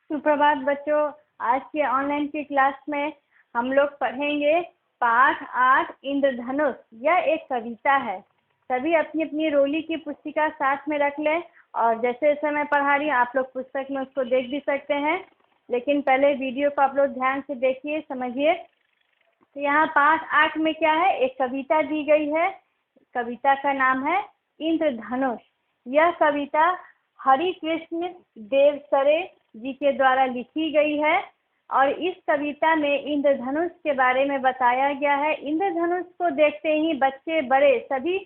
सुप्रभात बच्चों। आज के ऑनलाइन की क्लास में हम लोग पढ़ेंगे पाठ 8 इंद्रधनुष। यह एक कविता है। सभी अपनी अपनी रोली की पुस्तिका साथ में रख लें और जैसे जैसे मैं पढ़ा रही हूँ आप लोग पुस्तक में उसको देख भी सकते हैं, लेकिन पहले वीडियो को आप लोग ध्यान से देखिए, समझिए। तो यहाँ पाठ 8 में क्या है, एक कविता दी गई है। कविता का नाम है इंद्रधनुष। यह कविता हरि कृष्ण देवसरे जी के द्वारा लिखी गई है और इस कविता में इंद्रधनुष के बारे में बताया गया है। इंद्रधनुष को देखते ही बच्चे बड़े सभी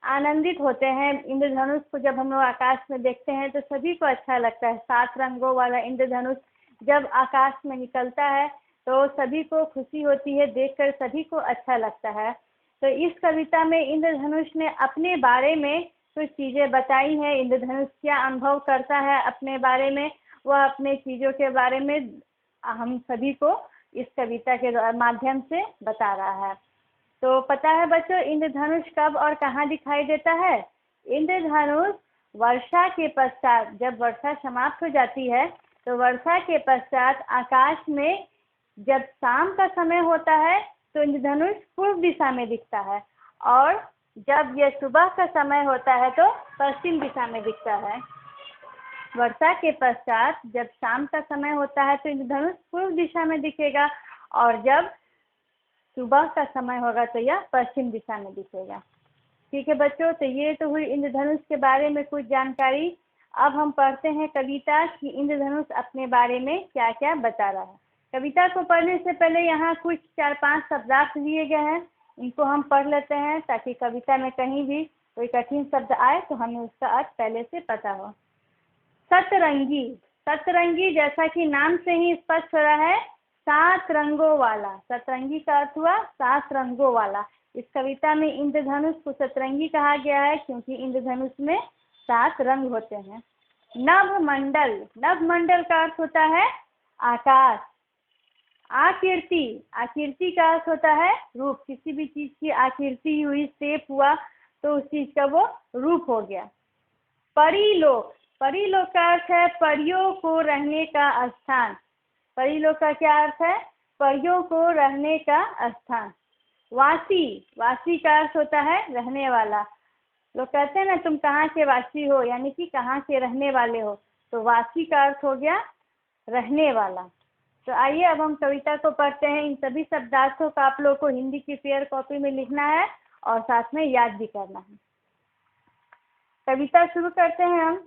आनंदित होते हैं। इंद्रधनुष को जब हम लोग आकाश में देखते हैं तो सभी को अच्छा लगता है। 7 रंगों वाला इंद्रधनुष जब आकाश में निकलता है तो सभी को खुशी होती है, देखकर सभी को अच्छा लगता है। तो इस कविता में इंद्रधनुष ने अपने बारे में कुछ चीज़ें बताई हैं। इंद्रधनुष क्या अनुभव करता है अपने बारे में, वह अपने चीज़ों के बारे में हम सभी को इस कविता के माध्यम से बता रहा है। तो पता है बच्चों, इंद्रधनुष कब और कहाँ दिखाई देता है? इंद्रधनुष वर्षा के पश्चात, जब वर्षा समाप्त हो जाती है तो वर्षा के पश्चात आकाश में जब शाम का समय होता है तो इंद्रधनुष पूर्व दिशा में दिखता है और जब यह सुबह का समय होता है तो पश्चिम दिशा में दिखता है। वर्षा के पश्चात जब शाम का समय होता है तो इंद्रधनुष पूर्व दिशा में दिखेगा और जब सुबह का समय होगा तो यह पश्चिम दिशा में दिखेगा। ठीक है बच्चों, तो ये तो हुई इंद्रधनुष के बारे में कुछ जानकारी। अब हम पढ़ते हैं कविता कि इंद्रधनुष अपने बारे में क्या क्या बता रहा है। कविता को पढ़ने से पहले यहाँ कुछ 4-5 शब्दार्थ दिए गए हैं, इनको हम पढ़ लेते हैं ताकि कविता में कहीं भी कोई कठिन शब्द आए तो हमें उसका अर्थ पहले से पता हो। सतरंगी, सतरंगी जैसा कि नाम से ही स्पष्ट हो रहा है, 7 रंगों वाला। सतरंगी का अर्थ हुआ 7 रंगों वाला। इस कविता में इंद्रधनुष को सतरंगी कहा गया है क्योंकि इंद्रधनुष में 7 रंग होते हैं। नभमंडल, नभमंडल का अर्थ होता है आकाश। आकृति, आकृति का अर्थ होता है रूप। किसी भी चीज की आकृति हुई, शेप हुआ तो उस चीज का वो रूप हो गया। परिलोक, परिलोक का अर्थ है परियों को रहने का स्थान। परिलोक का क्या अर्थ है? परियों को रहने का स्थान। वासी, वासी का अर्थ होता है रहने वाला। लोग कहते हैं ना तुम कहाँ के वासी हो, यानी कि कहाँ के रहने वाले हो, तो वासी का अर्थ हो गया रहने वाला। तो आइए अब हम कविता को पढ़ते हैं। इन सभी शब्दार्थों का आप लोग को हिंदी की फेयर कॉपी में लिखना है और साथ में याद भी करना है। कविता शुरू करते हैं हम।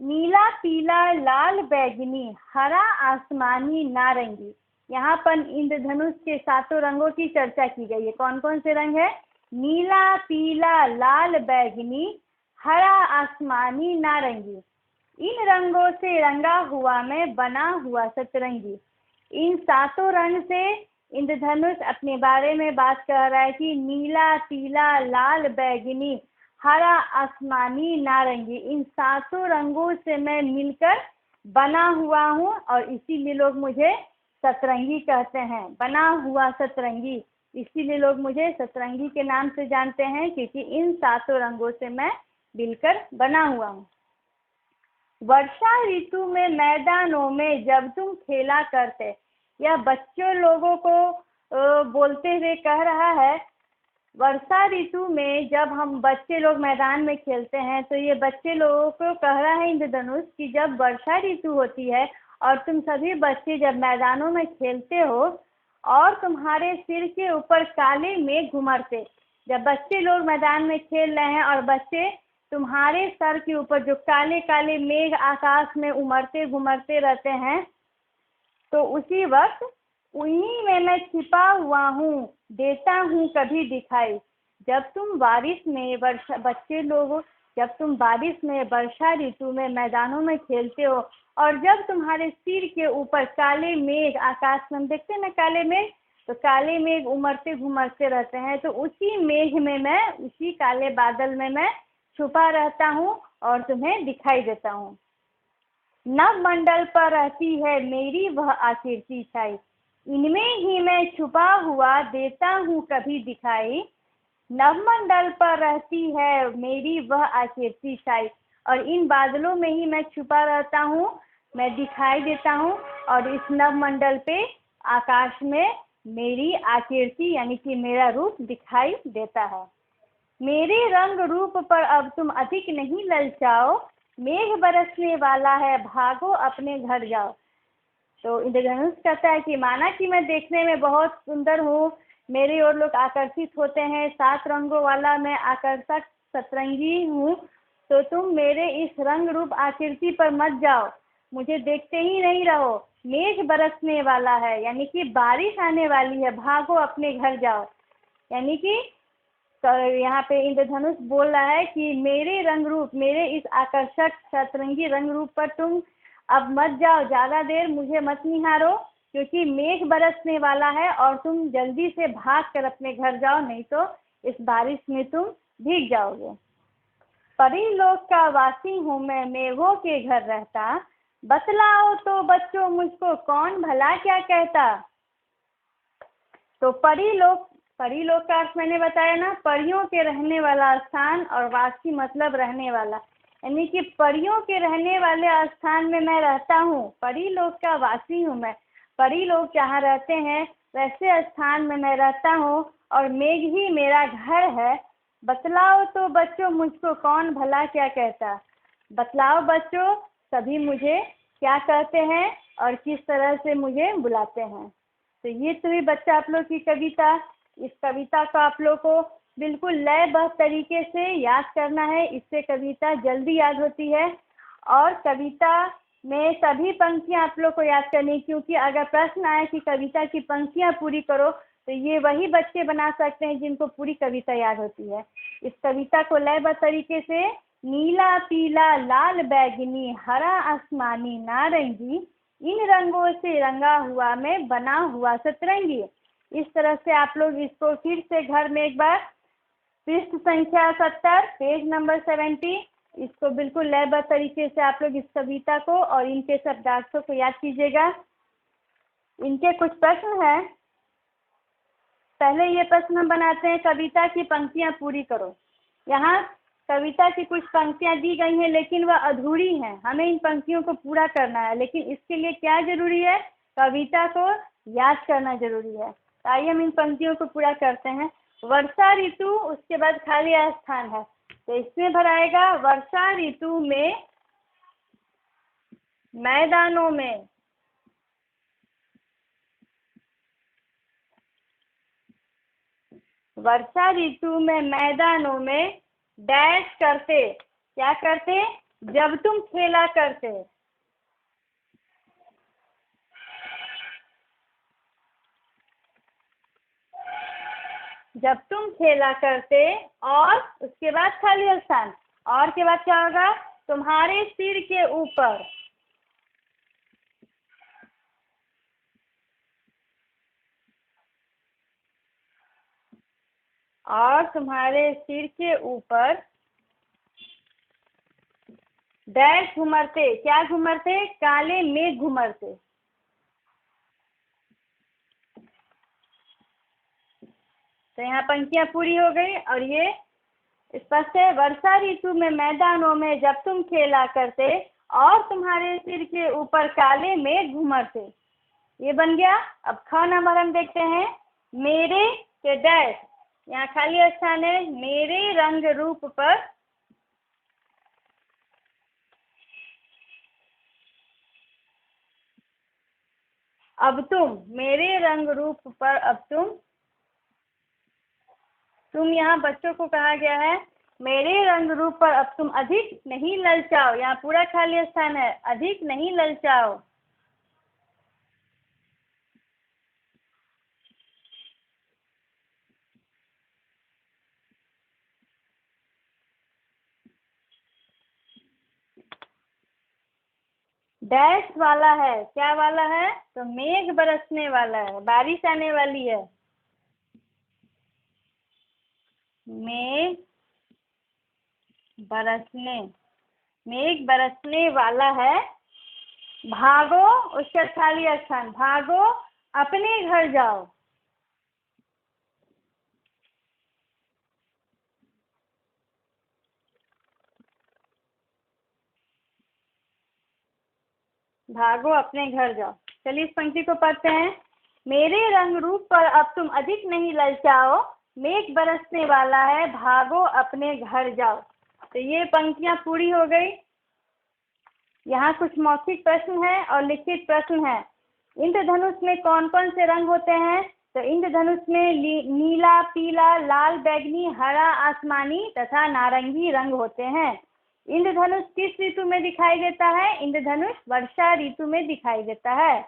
नीला पीला लाल बैगनी हरा आसमानी नारंगी। यहाँ पर इंद्रधनुष के 7 रंगों की चर्चा की गई है। कौन कौन से रंग है? नीला पीला लाल बैगनी हरा आसमानी नारंगी। इन रंगों से रंगा हुआ मैं बना हुआ सतरंगी। इन 7 रंग से इंद्रधनुष अपने बारे में बात कर रहा है कि नीला पीला लाल बैगनी हरा आसमानी नारंगी, इन 7 रंगों से मैं मिलकर बना हुआ हूँ और इसीलिए लोग मुझे सतरंगी कहते हैं। बना हुआ सतरंगी, इसीलिए लोग मुझे सतरंगी के नाम से जानते हैं क्योंकि इन 7 रंगों से मैं मिलकर बना हुआ हूँ। वर्षा ऋतु में मैदानों में जब तुम खेला करते, यह बच्चों लोगों को बोलते हुए कह रहा है। वर्षा ऋतु में जब हम बच्चे लोग मैदान में खेलते हैं तो ये बच्चे लोगों को कह रहा है इंद्रधनुष कि जब वर्षा ऋतु होती है और तुम सभी बच्चे जब मैदानों में खेलते हो और तुम्हारे सिर के ऊपर काले मेघ घुमरते, जब बच्चे लोग मैदान में खेल रहे हैं और बच्चे तुम्हारे सर के ऊपर जो काले काले मेघ आकाश में उमड़ते घुमरते रहते हैं, तो उसी वक्त उन्हीं में मैं छिपा हुआ हूँ, देता हूँ कभी दिखाई। जब तुम बारिश में बच्चे लोग जब तुम बारिश में वर्षा ऋतु में मैदानों में खेलते हो और जब तुम्हारे सिर के ऊपर काले मेघ आकाश में, हम देखते हैं ना काले मेघ, तो काले मेघ उमड़ते घुमरते रहते हैं, तो उसी मेघ में मैं, उसी काले बादल में मैं छुपा रहता हूँ और तुम्हें दिखाई देता हूँ। नभमंडल पर रहती है मेरी वह आकृति छाई, इनमें ही मैं छुपा हुआ देता हूँ कभी दिखाई। नभमंडल पर रहती है मेरी वह आकृति छाई, और इन बादलों में ही मैं छुपा रहता हूँ मैं दिखाई देता हूँ और इस नवमंडल पे आकाश में मेरी आकृति यानी कि मेरा रूप दिखाई देता है। मेरे रंग रूप पर अब तुम अधिक नहीं ललचाओ, मेघ बरसने वाला है, भागो अपने घर जाओ। तो इंद्रधनुष कहता है कि माना कि मैं देखने में बहुत सुंदर हूँ, मेरी ओर लोग आकर्षित होते हैं, 7 रंगों वाला मैं आकर्षक सतरंगी हूँ, तो तुम मेरे इस रंग रूप आकृति पर मत जाओ, मुझे देखते ही नहीं रहो। मेघ बरसने वाला है यानी कि बारिश आने वाली है, भागो अपने घर जाओ। यानी कि यहाँ पे इंद्रधनुष बोल रहा है कि मेरे रंग रूप, मेरे इस आकर्षक सतरंगी रंग रूप पर तुम अब मत जाओ, ज्यादा देर मुझे मत निहारो, क्योंकि मेघ बरसने वाला है और तुम जल्दी से भाग कर अपने घर जाओ, नहीं तो इस बारिश में तुम भीग जाओगे। परीलोक का वासी हूँ मैं, मेघों के घर रहता, बतलाओ तो बच्चों मुझको कौन भला क्या कहता। तो परीलोक का अर्थ मैंने बताया ना, परियों के रहने वाला स्थान, और वासी मतलब रहने वाला, यानी कि परियों के रहने वाले स्थान में मैं रहता हूँ, परीलोक का वासी हूँ मैं। परीलोक जहाँ रहते हैं वैसे स्थान में मैं रहता हूँ और मेघ ही मेरा घर है। बतलाओ तो बच्चों मुझको कौन भला क्या कहता। बतलाओ बच्चों, सभी मुझे क्या कहते हैं और किस तरह से मुझे बुलाते हैं। तो ये तो ही बच्चा आप लोग की कविता। इस कविता को आप लोग को बिल्कुल लयबद्ध तरीके से याद करना है, इससे कविता जल्दी याद होती है। और कविता में सभी पंक्तियां आप लोग को याद करनी, क्योंकि अगर प्रश्न आए कि कविता की पंक्तियां पूरी करो, तो ये वही बच्चे बना सकते हैं जिनको पूरी कविता याद होती है। इस कविता को लयबद्ध तरीके से नीला पीला लाल बैगनी हरा आसमानी नारंगी, इन रंगों से रंगा हुआ मैं बना हुआ सतरंगी। इस तरह से आप लोग इसको फिर से घर में एक बार पृष्ठ संख्या 70 पेज नंबर 70, इसको बिल्कुल लयबद्ध तरीके से आप लोग इस कविता को और इनके शब्दार्थों को याद कीजिएगा। इनके कुछ प्रश्न हैं। पहले ये प्रश्न हम बनाते हैं, कविता की पंक्तियां पूरी करो। यहाँ कविता की कुछ पंक्तियां दी गई हैं लेकिन वह अधूरी हैं, हमें इन पंक्तियों को पूरा करना है। लेकिन इसके लिए क्या जरूरी है, कविता को याद करना जरूरी है। तो आइए हम इन पंक्तियों को पूरा करते हैं। वर्षा ऋतु, उसके बाद खाली स्थान है, तो इसमें भराएगा वर्षा ऋतु में मैदानों में वर्षा ऋतु में मैदानों में डैश करते, क्या करते, जब तुम खेला करते। जब तुम खेला करते, और उसके बाद खाली स्थान, और के बाद क्या होगा, तुम्हारे सिर के ऊपर। और तुम्हारे सिर के ऊपर डैश घुमरते, क्या घुमरते, काले मेघ घुमरते। तो यहाँ पंक्तियां पूरी हो गई और ये स्पष्ट है। वर्षा ऋतु में मैदानों में जब तुम खेला करते और तुम्हारे सिर के ऊपर काले मेघ घुमरते, ये बन गया। अब ख नंबर हम देखते हैं, मेरे के डैश, यहाँ खाली स्थान है, मेरे रंग रूप पर अब तुम, मेरे रंग रूप पर अब तुम यहाँ बच्चों को कहा गया है, मेरे रंग रूप पर अब तुम अधिक नहीं ललचाओ, यहाँ पूरा खाली स्थान है, अधिक नहीं ललचाओ। डैश वाला है, क्या वाला है, तो मेघ बरसने वाला है, बारिश आने वाली है। मेघ बरसने, मेघ बरसने वाला है, भागो, उसका खाली स्थान, भागो अपने घर जाओ। भागो अपने घर जाओ। चलिए इस पंक्ति को पढ़ते हैं। मेरे रंग रूप पर अब तुम अधिक नहीं ललचाओ, मेघ बरसने वाला है, भागो अपने घर जाओ। तो ये पंक्तियां पूरी हो गई। यहाँ कुछ मौखिक प्रश्न है और लिखित प्रश्न है। इंद्रधनुष में कौन कौन से रंग होते हैं? तो इंद्रधनुष में नीला, पीला, लाल, बैंगनी, हरा, आसमानी तथा नारंगी रंग होते हैं। इंद्रधनुष किस ऋतु में दिखाई देता है? इंद्रधनुष वर्षा ऋतु में दिखाई देता है।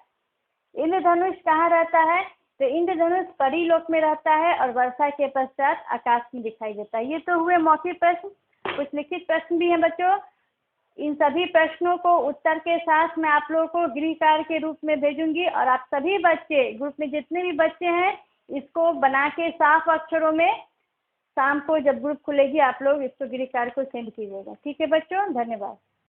इंद्रधनुष कहाँ रहता है? तो इंद्रधनुष परीलोक में रहता है और वर्षा के पश्चात आकाश में दिखाई देता है। ये तो हुए मौखिक प्रश्न। कुछ लिखित प्रश्न भी हैं बच्चों। इन सभी प्रश्नों को उत्तर के साथ मैं आप लोगों को गृह कार्य के रूप में भेजूंगी और आप सभी बच्चे, ग्रुप में जितने भी बच्चे हैं, इसको बना के साफ अक्षरों में शाम को जब ग्रुप खुलेगी आप लोग इसको गृह कार्य को सेंड कीजिएगा। ठीक है बच्चों, धन्यवाद।